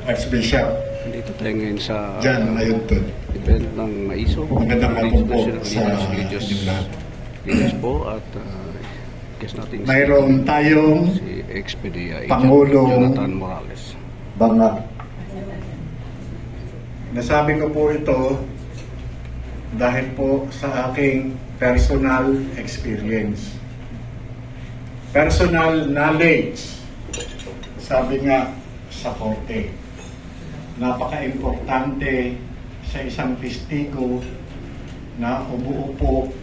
Archbishop Dito tayo ngayon sa John Ayuntun. event ng MAISO. Magandang hapon po International sa Religious inyong lahat. Leaders po at guest natin Mayroon tayong si ex-PDEA Agent Pangulong Jonathan Morales. Banga. Nasabi ko po ito dahil po sa aking personal experience. Personal knowledge. Sabi nga sa korte, napaka-importante sa isang testigo na umuupo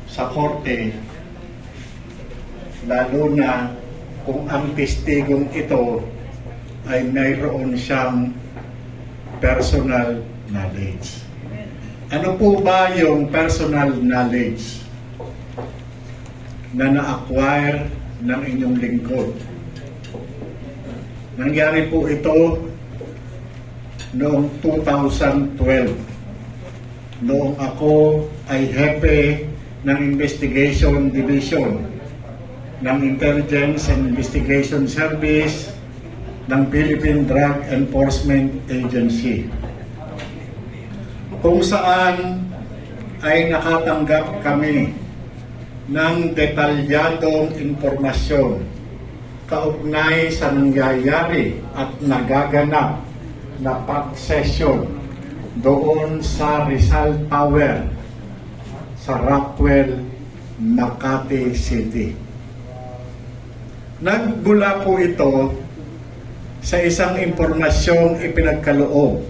sa korte, lalo na kung ang testigong ito ay mayroon siyang personal knowledge. Ano po ba yung personal knowledge na na-acquire ng inyong lingkod? Nangyari po ito noong 2012. Noong ako ay hepe ng Investigation Division ng Intelligence and Investigation Service ng Philippine Drug Enforcement Agency, kung saan ay nakatanggap kami ng detalyadong impormasyon kaugnay sa nangyayari at nagaganap na pag-session doon sa Rizal Tower sa Rockwell, Makati City. Nagmula po ito sa isang impormasyong ipinagkaloob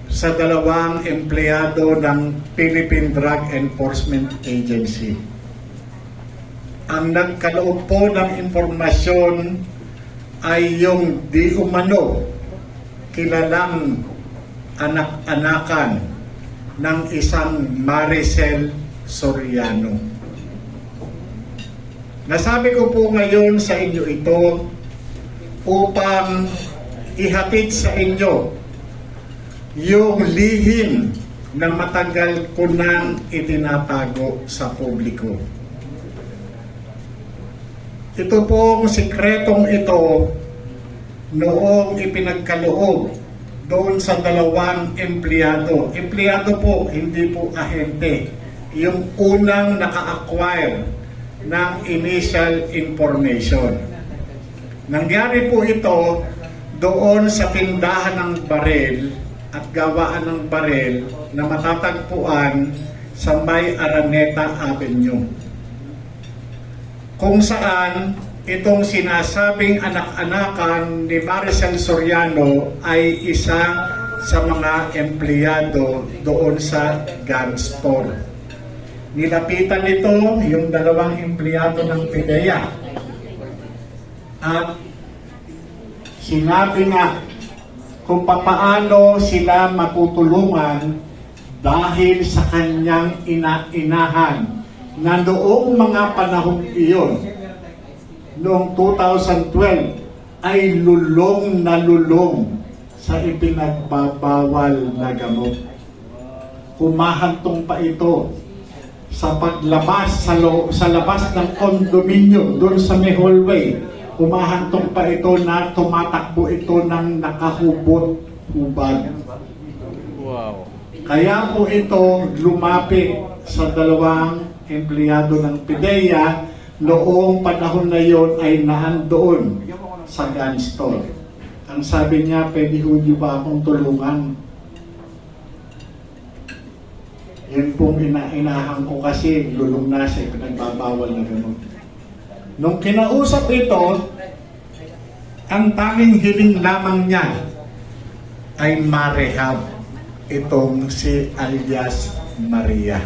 sa dalawang empleyado ng Philippine Drug Enforcement Agency. Ang nagkaloob po ng impormasyon ay yung di umano kilalang anak-anakan ng isang Maricel Soriano. Nasabi ko po ngayon sa inyo ito upang ihatid sa inyo yung lihim na matagal ko nang itinatago sa publiko. Ito pong sikretong ito noong ipinagkaloob doon sa dalawang empleyado. Empleyado po, hindi po ahente. Yung unang naka-acquire ng initial information. Nangyari po ito doon sa tindahan ng baril at gawaan ng baril na matatagpuan sa may Araneta Avenue, kung saan itong sinasabing anak-anakan ni Maricel Soriano ay isa sa mga empleyado doon sa gun store. Nilapitan nito yung dalawang empleyado ng PDEA at sinabi nga kung papaano sila matutulungan dahil sa kanyang inahan na noong mga panahon iyon, noong 2012, ay lulong na lulong sa ipinagbabawal na gamot. Humahantong pa ito sa paglabas sa labas ng kondominyo doon sa may hallway. Humahantong pa ito na tumatakbo ito ng nakahubot-hubad. Wow. Kaya po ito lumapit sa dalawang empleyado ng PDEA noong panahon na yon ay naandoon sa gun store. Ang sabi niya, pwede ho niyo ba akong tulungan? Yun pong inahan ko kasi lulong na siya, pinagbabawal na gano'n. Nung kinausap ito, ang tanging hiling lamang niya ay marehab itong si alias Maria.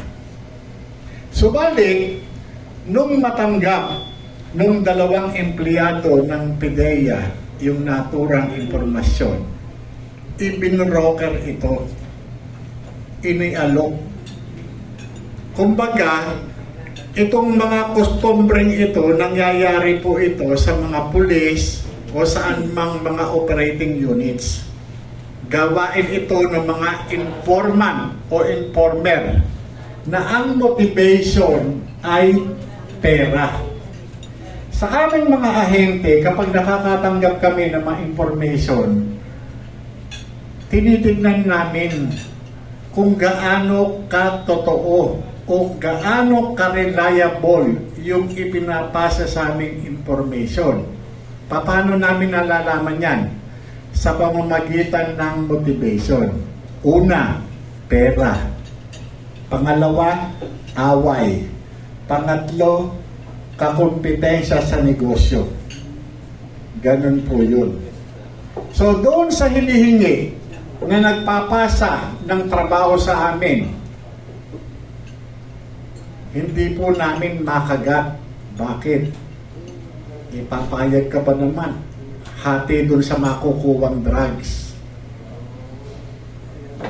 Subalit, nung matanggap nung dalawang empleyado ng PDEA yung naturang impormasyon, ibinroker ito, inialok. Kumbaga, itong mga kustombreng ito, nangyayari po ito sa mga pulis o saan mang mga operating units. Gawain ito ng mga informant o informer na ang motivation ay pera. Sa aming mga ahente, kapag nakakatanggap kami ng mga information, tinitignan namin kung gaano katotoo o gaano ka-reliable yung ipinapasa sa aming information. Paano namin nalalaman yan? Sa pamamagitan ng motivation. Una, pera. Pangalawa, away. Pangatlo, kakumpetensya sa negosyo. Ganun po yun. So doon sa hinihingi na nagpapasa ng trabaho sa amin, hindi po namin makagat. Bakit? Ipapayag ka ba naman? Hati doon sa makukuwang drugs.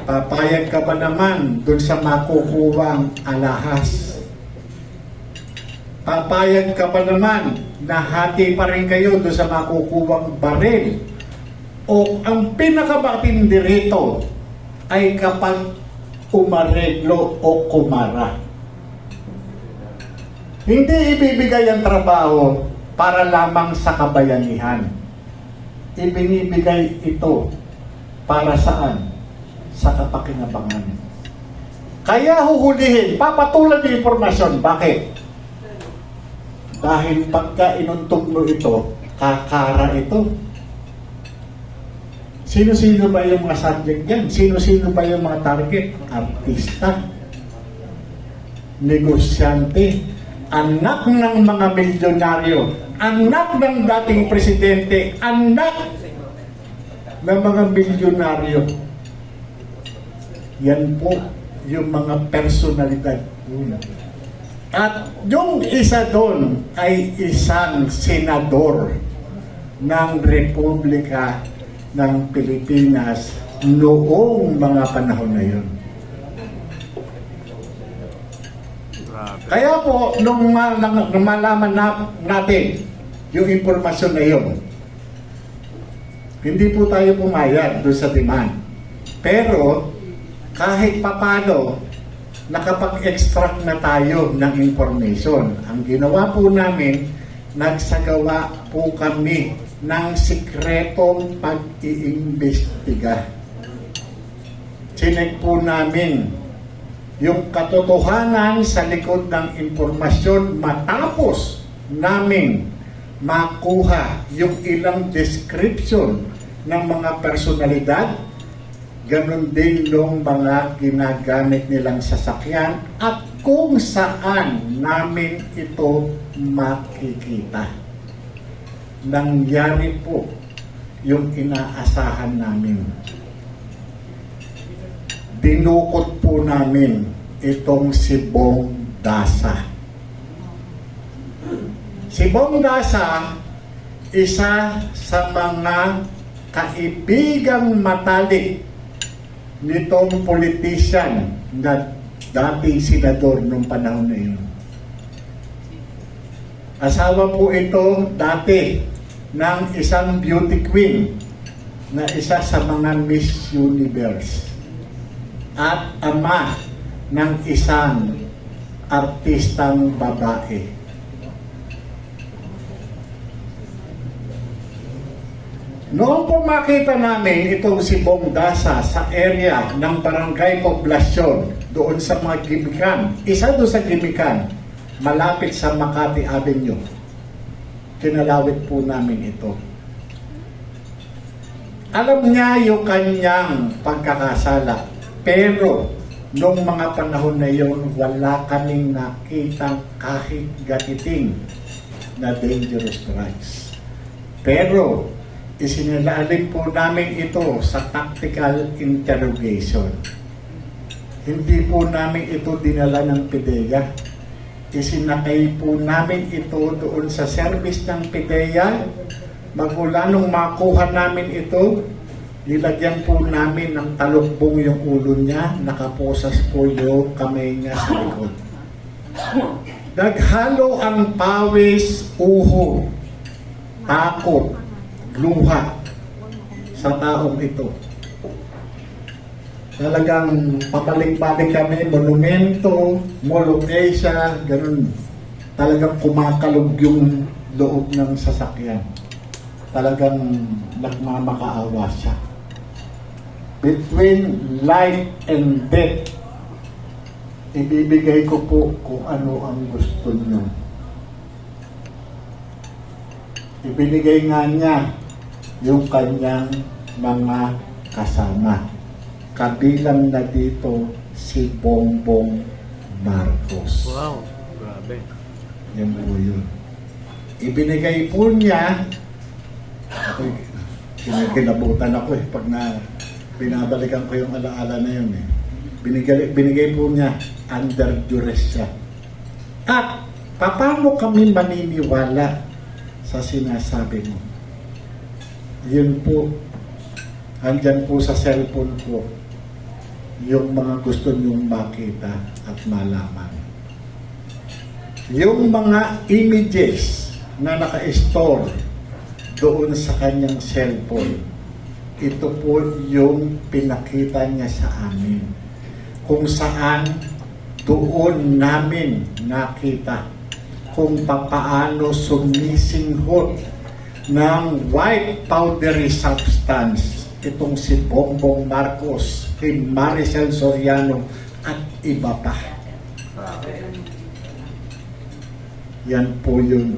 Papayag ka ba naman doon sa makukuwang alahas? Papayag ka ba naman na hati pa rin kayo doon sa makukuwang baril? O ang pinakabatindi rito ay kapag umareglo o kumara. Hindi ibibigay ang trabaho para lamang sa kabayanihan. Ibinibigay ito para saan? Sa kapakinabangan. Kaya huhulihin, papatulan yung impormasyon. Bakit? Dahil pagka inuntog mo ito, kakara ito. Sino-sino ba yung mga subject yan? Sino-sino ba yung mga target? Artista, negosyante, anak ng mga milyonaryo, anak ng dating presidente, anak ng mga milyonaryo. Yan po yung mga personalidad. At yung isa doon ay isang senador ng Republika ng Pilipinas noong mga panahon na yun. Kaya po, nung malaman natin yung impormasyon na yun, hindi po tayo pumayag doon sa demand. Pero, kahit papano, nakapag-extract na tayo ng information. Ang ginawa po namin, nagsagawa po kami ng sikretong pag-iimbestiga. Chinek po namin yung katotohanan sa likod ng impormasyon matapos namin makuha yung ilang description ng mga personalidad, ganun din yung mga ginagamit nilang sasakyan at kung saan namin ito makikita. Nangyari po yung inaasahan namin. Dinukot po namin itong si Bong Dasa. Si Bong Dasa, isa sa mga kaibigang matalik nitong politician na dating senador nung panahon na yun. Asawa po ito dati ng isang beauty queen na isa sa mga Miss Universe at ama ng isang artistang babae. Noong po makita namin itong si Bong Dasa sa area ng Barangay Poblasyon doon sa mga Gimikan, isa doon sa Gimikan, malapit sa Makati Avenue, kinalawit po namin ito. Alam niya yung kanyang pagkakasala, pero noong mga panahon na yon, wala kaming nakitang kahit gatiting na dangerous drugs. Pero isinalalim po namin ito sa tactical interrogation. Hindi po namin ito dinala ng PIDEA. Isinakay po namin ito doon sa service ng PIDEA. Magmula nung makuha namin ito, nilagyan po namin ng talukbong yung ulo niya, nakaposas po yung kamay niya sa likod. Naghalo ang pawis, uho, takot, luha sa taong ito. Talagang papalik-balik kami, monumento, Molopecia, ganun. talagang kumakalog yung loob ng sasakyan. Talagang nagmamakaawa siya. Between life and death, ibibigay ko po kung ano ang gusto niyo. Ibinigay nga niya yung kanyang mga kasama. Kabilang na dito si Bongbong Marcos. Wow. Grabe. Yan po yun. Ibinigay po niya, ako, kinakinabutan ako pag binabalikan ko yung alaala na yun Binigay po niya, under duress siya. At, paano kami maniniwala sa sinasabi mo? Yun po, andyan po sa cellphone ko, yung mga gusto niyong makita at malaman. Yung mga images na naka-store doon sa kanyang cellphone, ito po yung pinakita niya sa amin. Kung saan doon namin nakita kung papaano sumisinghot ng white powdery substance itong si Bongbong Marcos, kay Maricel Soriano at iba pa. Yan po yun.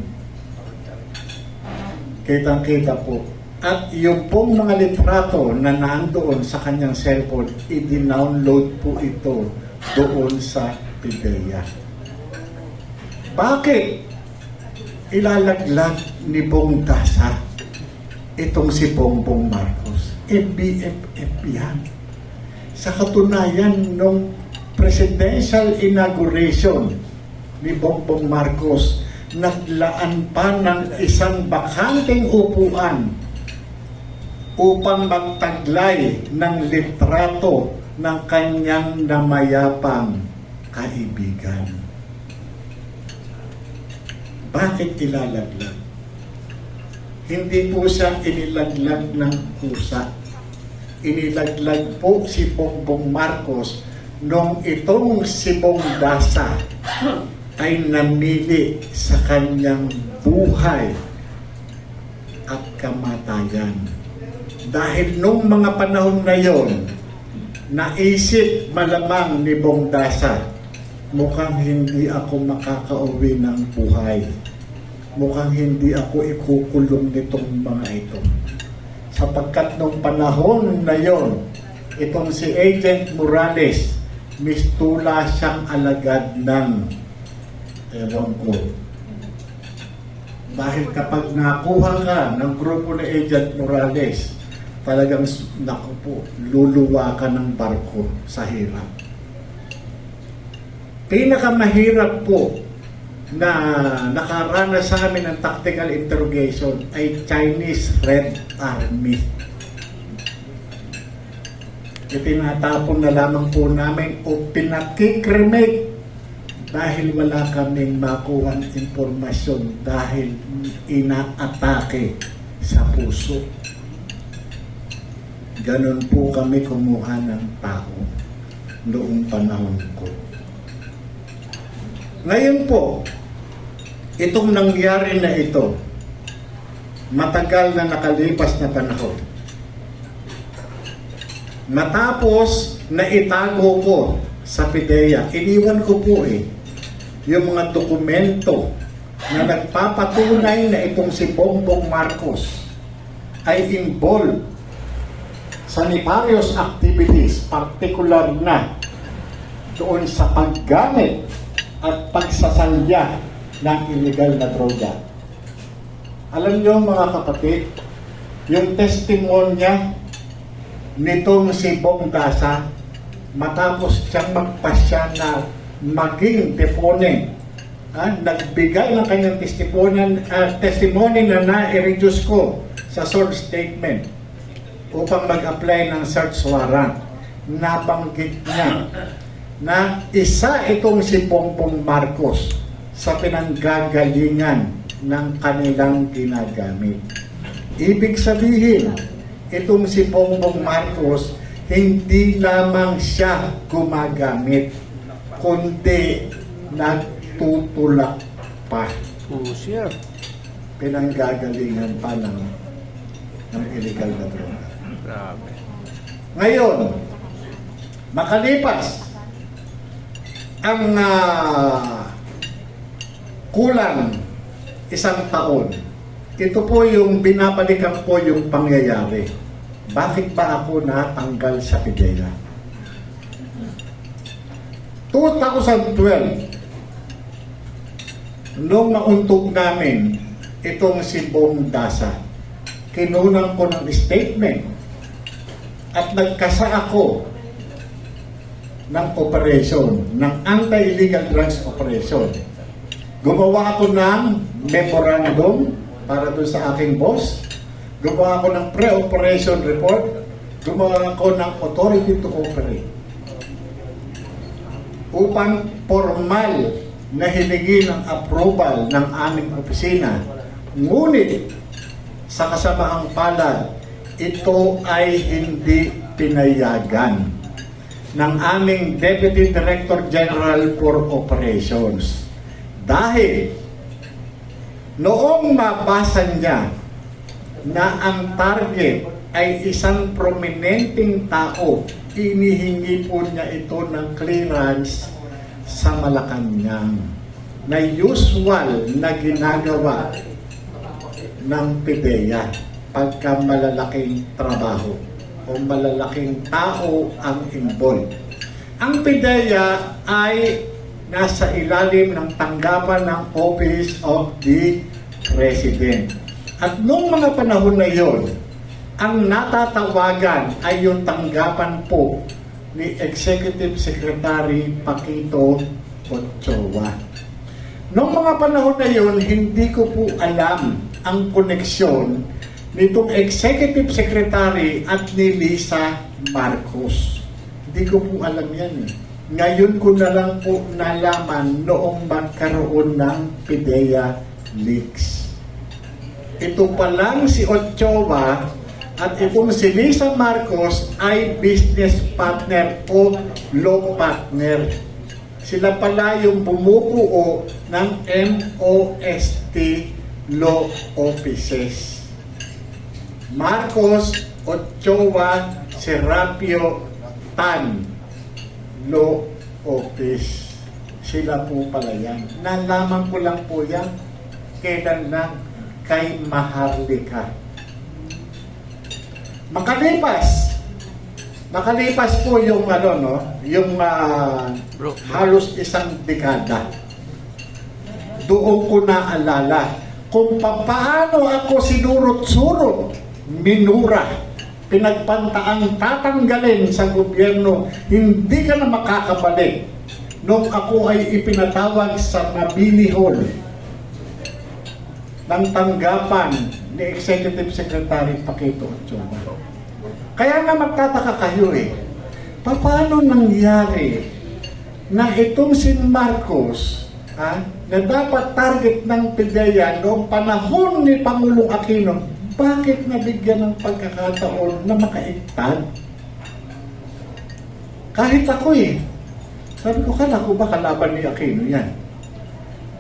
Kitang-kita po. At yung pong mga litrato na nandoon sa kanyang cellphone, i-download po ito doon sa PIDEA. Bakit ilalaglag ni Bong Dasa itong si Bongbong Marcos? BFF yan. Sa katunayan, nung presidential inauguration ni Bongbong Marcos, naglaan pa ng isang bakanteng upuan upang magtaglay ng litrato ng kanyang namayapang kaibigan. Bakit ilalaglag? Hindi po siya inilaglag ng kusa. Inilaglag po si Bongbong Marcos nung itong si Bong Dasa ay namili sa kanyang buhay at kamatayan. Dahil nung mga panahon na yon, naisip malamang ni Bong Dasa, mukhang hindi ako makakauwi ng buhay. Mukhang hindi ako ikukulong nitong mga ito. Sapagkat nung panahon na yon, itong si Agent Morales, mistula siyang alagad ng ewan ko. Dahil kapag nakuha ka ng grupo ni Agent Morales, talagang, naku po, luluwa ka ng barko sa hirap. Pinakamahirap po na nakaranas sa amin ng tactical interrogation ay Chinese Red Army. Itinatapon na lamang po namin o pinakikremate dahil wala kaming makuha ng impormasyon dahil inaatake sa puso. Ganon po kami kumuha ng tao noong panahon ko. Ngayon po, itong nangyari na ito, matagal na nakalipas na panahon. Matapos na itago ko sa PIDEA, iniwan ko po yung mga dokumento na nagpapatunay na itong si Bongbong Marcos ay involved sa nefarious activities, particular na doon sa paggamit at pagsasalya ng illegal na droga. Alam niyo mga kapatid, yung testimonya nitong si Bong Dasa, matapos siyang magpasya na maging deponent, nagbigay ng kanyang testimony na na-reduce ko sa short statement upang mag-apply ng search warrant. Nabanggit niya na isa itong si Bongbong Marcos sa pinanggagalingan ng kanilang ginagamit. Ibig sabihin, itong si Bongbong Marcos, hindi lamang siya gumagamit, kundi nagtutulak pa. Siya. Pinanggagalingan pa ng illegal na droga. Grabe. Ngayon, makalipas ang kulang 1 taon, ito po yung binabalikan po yung pangyayari. Bakit ba ako natanggal sa PIDEA? 2012, nung mauntog namin itong si Bong Dasa, kinunan ko ng statement at nagkasa ako ng operation, ng anti-illegal drugs operation. Gumawa ako ng memorandum para doon sa aking boss. Gumawa ako ng pre-operation report. Gumawa ako ng authority to operate. Upang formal na hiningi ng approval ng aming opisina. Ngunit, sa kasamaang palad, ito ay hindi pinayagan ng aming Deputy Director General for Operations. Dahil noong mabasa niya na ang target ay isang prominenteng tao, inihingi po niya ito ng clearance sa Malacanang na usual na ginagawa ng PIDEA pagka malalaking trabaho o malalaking tao ang involved. Ang PIDEA ay nasa ilalim ng tanggapan ng Office of the President. At noong mga panahon na yon, ang natatawagan ay yung tanggapan po ni Executive Secretary Paquito Ochoa. Noong mga panahon na yon, hindi ko po alam ang koneksyon nitong Executive Secretary at ni Lisa Marcos. Hindi ko po alam yan eh. Ngayon ko na lang po nalaman noong magkaroon ng PIDEA leaks. Ito pa lang si Ochoa at itong si Lisa Marcos ay business partner o law partner. Sila pala yung bumubuo ng MOST law offices. Marcos, Ochoa, Serapio, Tan law office. Sila po pala yan. Nalaman ko lang po yan kailan lang kay Maharlika. Makalipas po yung yung halos isang dekada. Doon ko naalala kung paano ako sinurot-surot, minura, pinagpantaang tatanggalin sa gobyerno, hindi ka na makakabalik. Nung ako ay ipinatawag sa Mabini Hall ng tanggapan ni Executive Secretary Paquito Ochoa. Kaya nga magtataka kayo paano nangyari na itong si Marcos na dapat target ng PIDEA noong panahon ni Pangulong Aquino, bakit nabigyan ng pagkakataon na makaigtad? Kahit ako sabi ko, kala ko ba kalaban ni Aquino yan?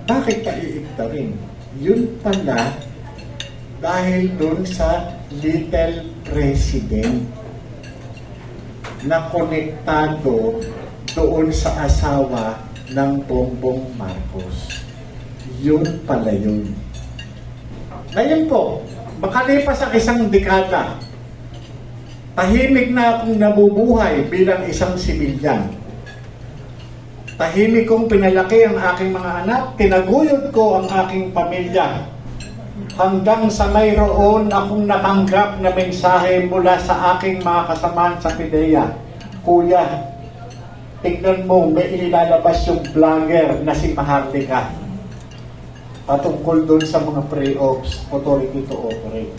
Bakit pa iigtarin? Yun pala dahil doon sa Little President na konektado doon sa asawa ng Bongbong Marcos. Yun pala yun. Ngayon po, makalipas ang isang dekada, tahimik na akong nabubuhay bilang isang sibilyan. Tahimik kong pinalaki ang aking mga anak, tinaguyod ko ang aking pamilya. Hanggang sa mayroon akong natanggap na mensahe mula sa aking mga kasamahan sa PIDEA. Kuya, tignan mo, may inilalabas yung vlogger na si Maharlika patungkol doon sa mga pre-ops, authority to operate.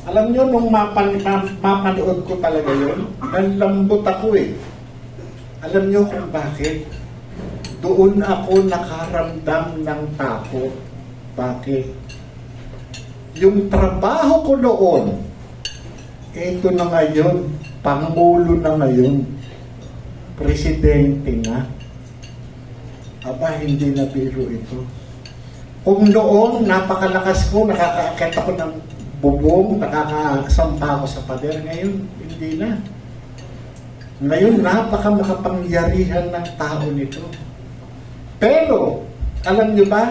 Alam nyo, nung mapanood ko talaga yun, nanlambot ako Alam nyo kung bakit? Doon ako nakaramdam ng takot. Bakit? Yung trabaho ko noon, ito na ngayon, Pangulo na ngayon, Presidente na. Aba, hindi na biro ito. Kung noon, napakalakas ko, nakakaakit ako ng bubong, nakakasampa ako sa pader. Ngayon, hindi na. Ngayon, makapangyarihan ng tao nito. Pero, alam niyo ba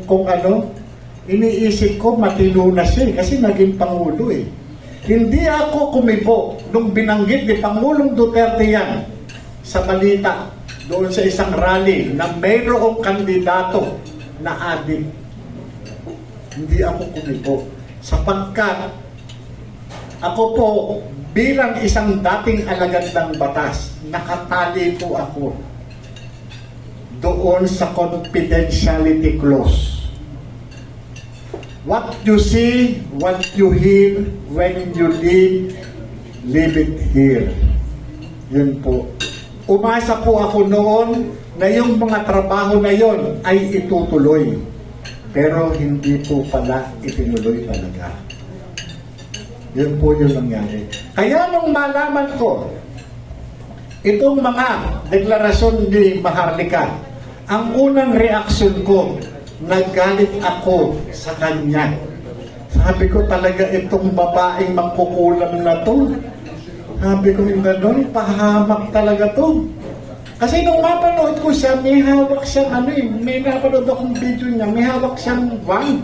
kung ano, iniisip ko matino na siya kasi naging Pangulo eh. Hindi ako kumibo nung binanggit ni Pangulong Duterte yan sa balita doon sa isang rally na mayroong kandidato na adik. Hindi ako kumibo sapagkat ako po bilang isang dating alagad ng batas, nakatali po ako doon sa confidentiality clause. What you see, what you hear, when you leave it here. Yun po. Umasa po ako noon na yung mga trabaho na yon ay itutuloy. Pero hindi po pala itinuloy talaga. Yun po yung nangyari. Kaya nung malaman ko, itong mga deklarasyon ni Maharlika, ang unang reaksyon ko, naggalit ako sa kanya. Sabi ko talaga itong babaeng mangkukulam na to. Sabi ko yung gano'n, pahamak talaga to. Kasi nung mapanood ko siya, may hawak siyang may napanood akong video niya, may hawak siyang wand.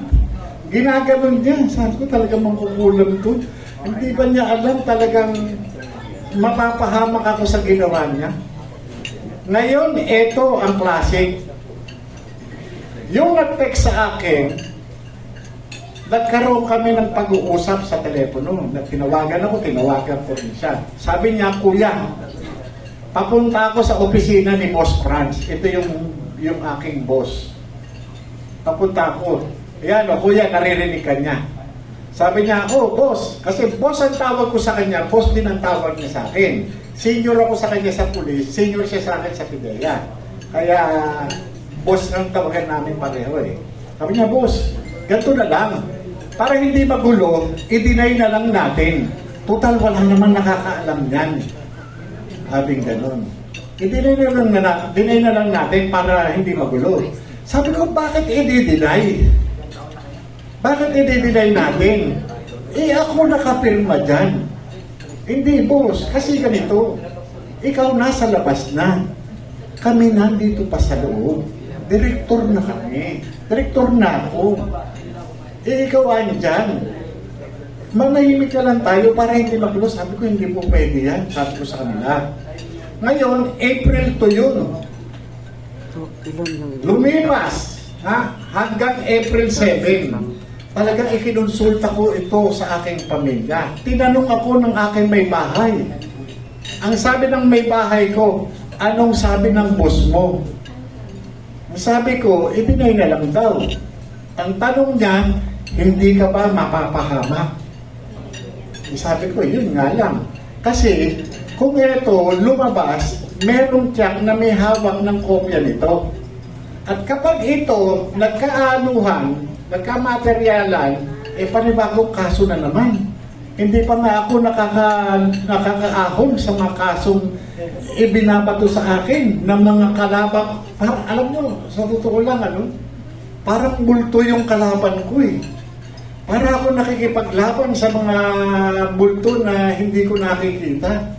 Ginaganon niya. Sabi ko talaga mangkukulam to. Hindi ba niya alam talagang mapapahamak ako sa ginawa niya? Ngayon, ito ang classic. Yung nag-text sa akin, nagkaroon kami ng pag-uusap sa telepono. Tinawagan ko rin siya. Sabi niya, Kuya, papunta ako sa opisina ni Boss Franz. Ito yung aking boss. Papunta ako. Ayan, Kuya, naririnig ka niya. Sabi niya, boss, kasi boss ang tawag ko sa kanya, boss din ang tawag niya sa akin. Senior ako sa kanya sa pulis, senior siya sa akin sa PIDEA. Kaya, boss ang tawagan namin pareho eh. Sabi niya, boss, ganito na lang. Para hindi magulo, i-deny na lang natin. Total, wala naman nakakaalam yan. Sabing ganun. I-deny na lang natin para hindi magulo. Sabi ko, bakit i-deny? Bakit i-deny natin? Ako nakapirma dyan. Hindi, boss. Kasi ganito. Ikaw nasa labas na. Kami nandito pa sa loob. Direktor na kami. Direktor na ako. Ikaw andyan. Manahimik ka lang tayo para hindi magulo. Sabi ko, hindi po pwede yan. Sabi ko sa kanila. Ngayon, April to yun. Lumipas. Hanggang April 7. Talagang ikinonsulta ko ito sa aking pamilya. Tinanong ako ng aking may bahay. Ang sabi ng may bahay ko, anong sabi ng boss mo? Sabi ko, i-deny na lang daw. Ang tanong niya, hindi ka ba mapapahamak? Sabi ko, yun nga lang. Kasi, kung ito lumabas, merong tiyak na may hawak ng kopya nito. At kapag ito, nagkaanuhan, nagkamateryalan, panibagong kaso na naman. Hindi pa nga ako nakakaahon sa mga kasong ibinabato sa akin ng mga kalabang. Parang, alam nyo, sa totoo lang, parang multo yung kalaban ko eh. Para ako nakikipaglaban sa mga multo na hindi ko nakikita.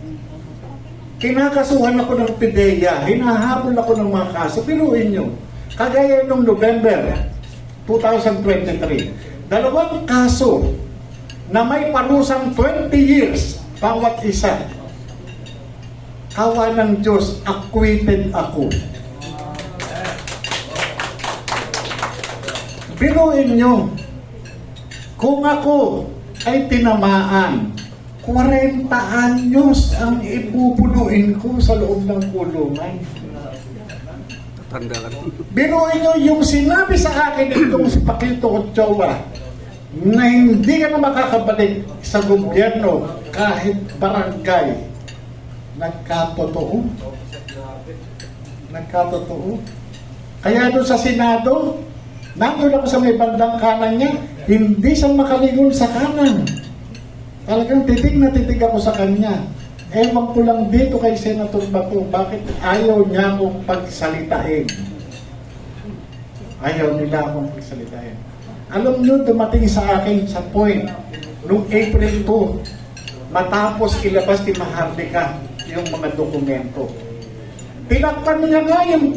Kinakasuhan ako ng PIDEA, hinahabol ako ng mga kaso. Pinuin nyo, kagaya nung November 2023, 2 kaso na may parusang 20 years bawat isa. Awa ng Diyos, acquitted ako. Binuin nyo, kung ako ay tinamaan, 40 anyos ang ipupunuin ko sa loob ng kulungan. Tanda ka. Binuin nyo yung sinabi sa akin itong si Pakito Ochoa na hindi ka na makakabalik sa gobyerno kahit barangay. Nagkatotoo. Kaya doon sa Senado, nandun ako sa may bandang kanan niya, hindi siya makalingon sa kanan. Talagang titig na titig ako sa kanya. Ewan ko lang dito kay Senator Bato, bakit ayaw niya akong pagsalitain? Ayaw nila akong pagsalitain. Alam nyo, dumating sa akin sa point, noong April 2, matapos ilabas ni Maharlika yung mga dokumento. Tinakpan niya nga yung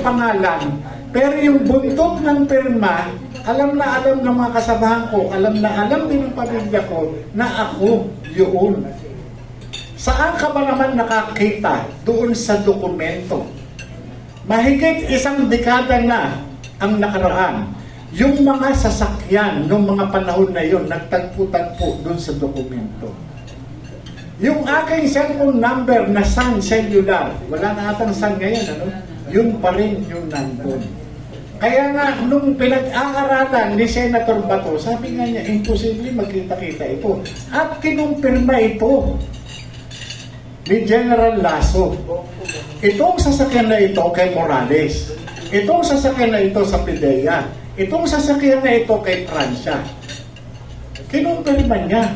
pangalan, pero yung buntot ng pirma, alam na alam ng mga kasamahan ko, alam na alam din ng pamilya ko na ako yun. Saan ka ba naman nakakita doon sa dokumento? Mahigit isang dekada na ang nakaraan. Yung mga sasakyan noong mga panahon na yun, nagtagpo-tagpo doon sa dokumento. Yung aking cellphone number na Sun Cellular, wala na atang Sun ngayon, ano? Yun pa rin yung nandun. Kaya nga, nung pinag-aaralan ni Senator Bato, sabi nga niya, imposible magkita-kita ito. At kinumpirma ito ni General Lasso. Itong sasakyan na ito kay Morales. Itong sasakyan na ito sa PIDEA. Itong sasakyan na ito kay Francia. Kinumpirma niya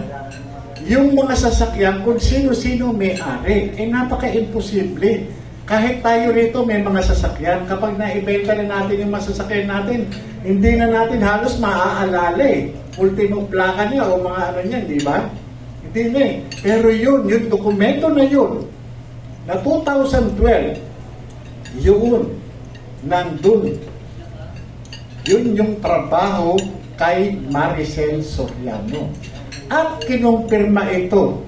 yung mga sasakyan kung sino-sino may-ari. Napaka-imposible. Kahit tayo rito may mga sasakyan, kapag naibenta na natin yung mga sasakyan natin, hindi na natin halos maaalala eh. Ultimong plaka niya o mga ano niyan, di ba? Hindi na eh. Pero yun, yung dokumento na yun, na 2012, yun, nandun. Yun yung trabaho kay Maricel Soriano. At kinumpirma ito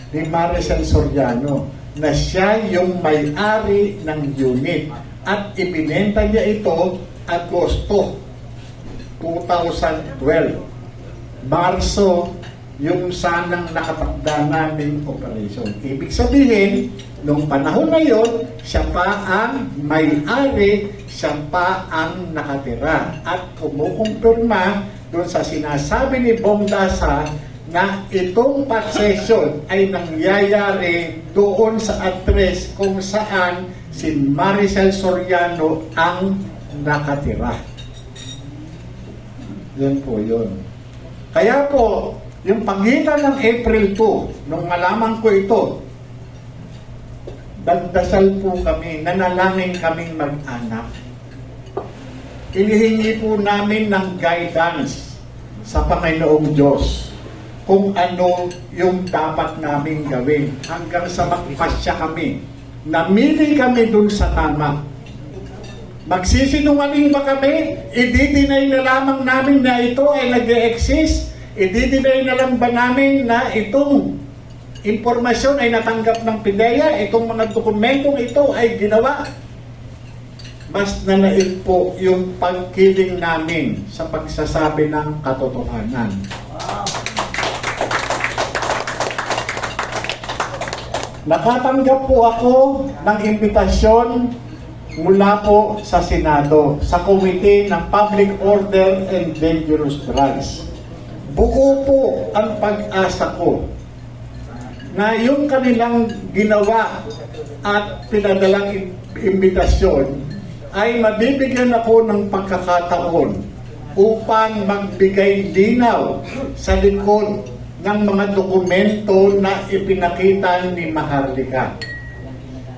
ni Maricel Soriano na siya yung may-ari ng unit at ibinenta niya ito Agosto 2012. Marso yung sanang nakatakda naming operation. Ibig sabihin, nung panahon na yon, siya pa ang may-ari, siya pa ang nakatira. At kumukumpirma doon sa sinasabi ni Bong Dasa na itong possession ay nangyayari doon sa address kung saan si Maricel Soriano ang nakatira. Yan po yun. Kaya po, yung pagitan ng April 2, nung malaman ko ito, nagdasal po kami, nanalangin kaming mag-anak. Inihingi po namin ng guidance sa Panginoong Diyos kung ano yung dapat namin gawin hanggang sa magpasya kami. Namili kami dun sa tama. Magsisinungaling ba kami? I-deny na lamang namin na ito ay nag-e-exist? I-deny na lang ba namin na itong impormasyon ay natanggap ng PIDEA? Itong mga dokumentong ito ay ginawa? Mas nanaig po yung pagkiling namin sa pagsasabi ng katotohanan. Nakatanggap po ako ng imbitasyon mula po sa Senado, sa Committee ng Public Order and Dangerous Drugs. Buo po ang pag-asa ko na yung kanilang ginawa at pinadalang imbitasyon ay mabibigyan ako ng pagkakataon upang magbigay linaw sa likod ng mga dokumento na ipinakita ni Maharlika.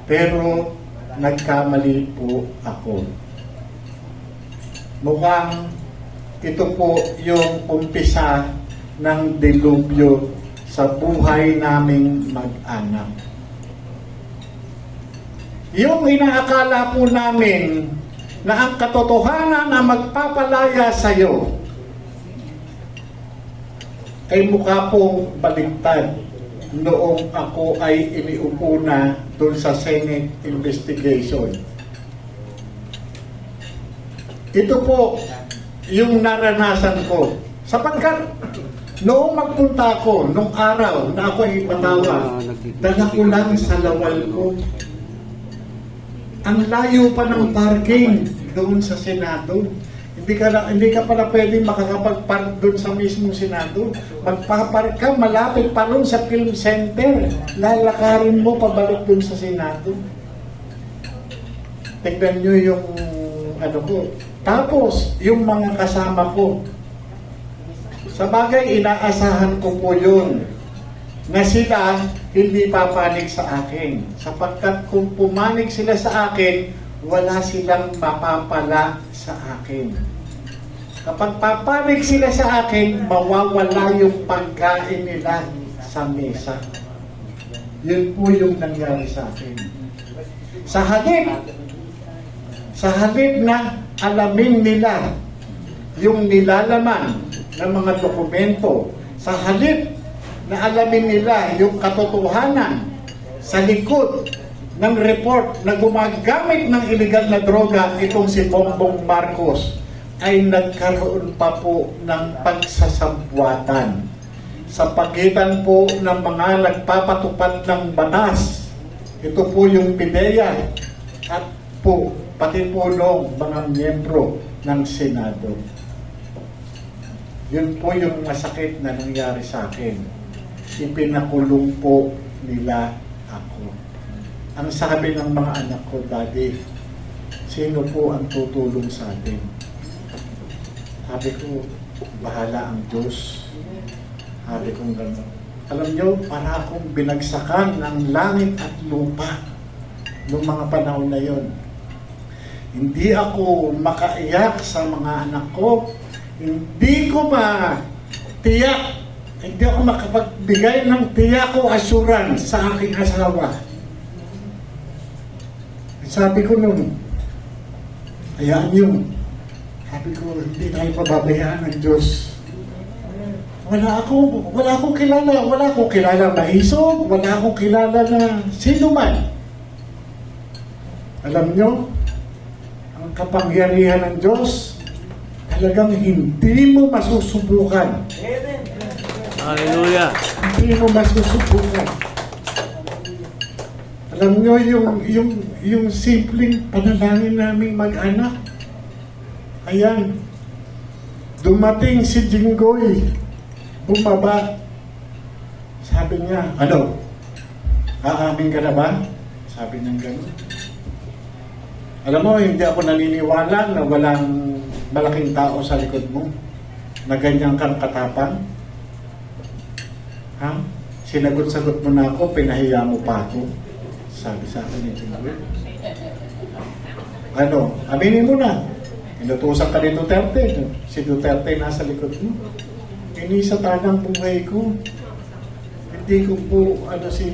Pero nagkamali po ako. Mukhang ito po yung umpisa ng delubyo sa buhay naming mag-anak. Yung inaakala po namin na ang katotohanan na magpapalaya sa iyo ay mukha pong baligtad noong ako ay iniupo na doon sa Senate investigation. Ito po yung naranasan ko. Sapagkat noong magpunta ako, nung araw na ako ay patawag, dala ko lang sa lawal ko. Ang layo pa ng parking doon sa Senado. Hindi ka pala pwedeng makakapag-park doon sa mismong Senado. Magpapark ka, malapit pa rin sa film center. Lalakarin mo pabalik doon sa Senado. Tignan nyo yung ano ko. Tapos, yung mga kasama ko. Sa bagay, inaasahan ko po yun na sila hindi papanig sa akin. Sapagkat kung pumanig sila sa akin, wala silang mapapala sa akin. Kapag papanig sila sa akin, mawawala yung pagkain nila sa mesa. Yun po yung nangyari sa akin. Sa halip na alamin nila yung nilalaman ng mga dokumento, sa halip na alamin nila yung katotohanan sa likod ng report na gumagamit ng iligal na droga itong si Bongbong Marcos, ay nagkaroon pa po ng pagsasabwatan sa pagitan po ng mga nagpapatupad ng batas. Ito po yung PIDEA at po pati po ng mga miyembro ng Senado. Yun po yung masakit na nangyari sa akin. Ipinakulong po nila ako. Ang sabi ng mga anak ko, Daddy, sino po ang tutulong sa atin? Sabi ko, bahala ang Diyos. Sabi ko gano'n. Alam nyo, para akong binagsakan ng langit at lupa noong mga panahon na yon. Hindi ako makaiyak sa mga anak ko. Hindi ko matiyak. Hindi ako makapagbigay ng tiyak o assurance sa aking asawa. Sabi ko noon, hayaan nyo. Sabi ko, hindi tayo pababayaan ng Diyos. Wala akong kilala na isog, wala akong kilala na sino man. Alam nyo, ang kapangyarihan ng Diyos, talagang hindi mo masusubukan. Hallelujah. Hindi mo masusubukan. Alam nyo, yung simpleng panalangin naming mag-anak, ayan, dumating si Jinggoy, bumaba. Sabi niya, ano? Aamin ka na ba? Sabi niya gano'n. Alam mo, hindi ako naniniwala na walang malaking tao sa likod mo, na ganyan kang katapang. Ha? Sinagot-sagot mo na ako, pinahiya mo pa ako. Sabi sa akin ni Jinggoy. Ano? Aminin mo na. Inutusan ka ni Duterte. Si Duterte nasa likod mo. Inisatan ang buhay ko. Hindi ko po, si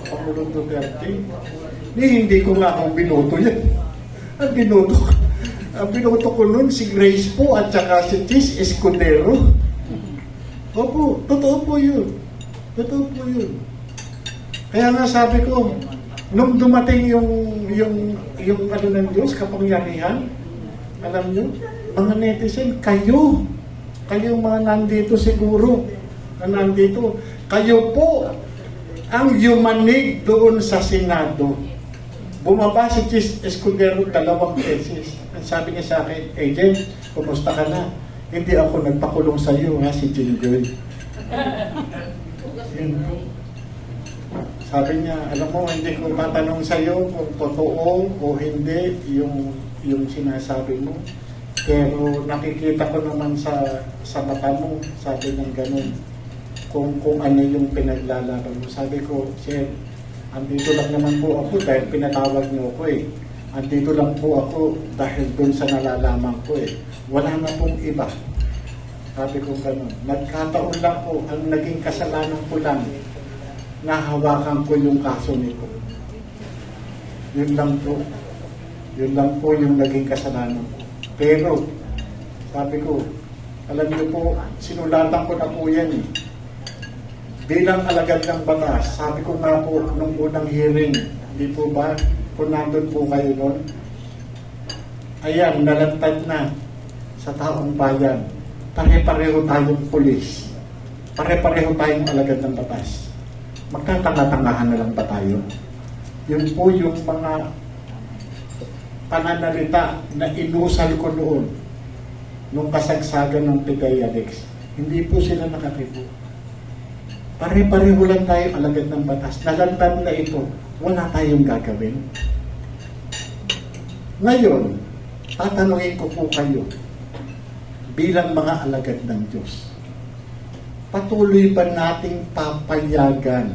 Pangulong Duterte. Hindi ko nga akong binoto yan. Ang binoto ko nun, si Grace po at saka si Chis Escudero. Opo, totoo po yun. Totoo po yun. Kaya nga sabi ko, nung dumating yung ano ng Diyos, kapangyarihan, alam nyo, mga netizen, kayo mga nandito siguro, na nandito, kayo po ang yumanig doon sa Senado. Bumaba si Chis Escudero 2 beses. Ang sabi niya sa akin, Agent, kumusta ka na? Hindi ako nagpakulong sa iyo, ha, si Jinggoy. Sabi niya, alam mo, hindi ko matanong sa iyo kung totoo o hindi yung sinasabi mo. Pero nakikita ko naman sa mata mo, sabi ng ganun, kung ano yung pinaglalaban mo. Sabi ko, Sir, andito lang naman po ako dahil pinatawag niyo ako eh. Andito lang po ako dahil dun sa nalalaman ko eh. Wala na pong iba. Sabi ko ganun. Nagkataon lang po, ang naging kasalanan ko lang, nahawakan ko yung kaso nito. Yun lang po. Yun lang po yung naging kasalanan ko. Pero, sabi ko, alam niyo po, sinulatan ko na po yan eh. Bilang alagad ng batas, sabi ko nga po, nung unang hearing, di po ba, kung nandun po kayo nun, ayan, nalantad na sa taong bayan. Pare-pareho tayong pulis. Pare-pareho tayong alagad ng batas. Magtatanga-tangahan na lang ba tayo? Yun po yung mga pananalita na inusal ko noon nung kasagsagan ng PIDEA Alex. Hindi po sila nakatibo. Pare-pareho lang tayo alagad ng batas. Nalantad na ito, wala tayong gagawin. Ngayon, tatanungin ko po kayo bilang mga alagad ng Diyos. Patuloy ba nating papayagan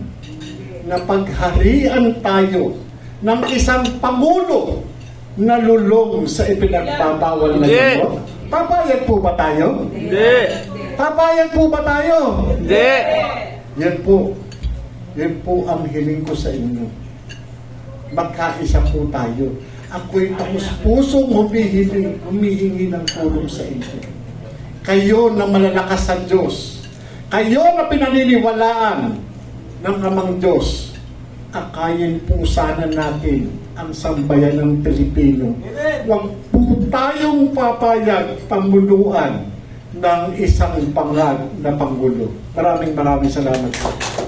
na pagharian tayo ng isang pangulo nalulong sa ipinagbabawal na Hindi. gamot? Papayag po ba tayo? Hindi! Papayag po ba tayo? Hindi! Yan po. Yan po ang hiling ko sa inyo. Magkaisa po tayo. Ako'y taos-pusong humihingi ng tulong sa inyo. Kayo na malalakas sa Diyos. Kayo na pinaniniwalaan ng Amang Diyos. Akayin po sana natin ang sambayan ng Pilipino. Huwag po tayong papayag pamuluan ng isang pangad na Pangulo. Maraming salamat po.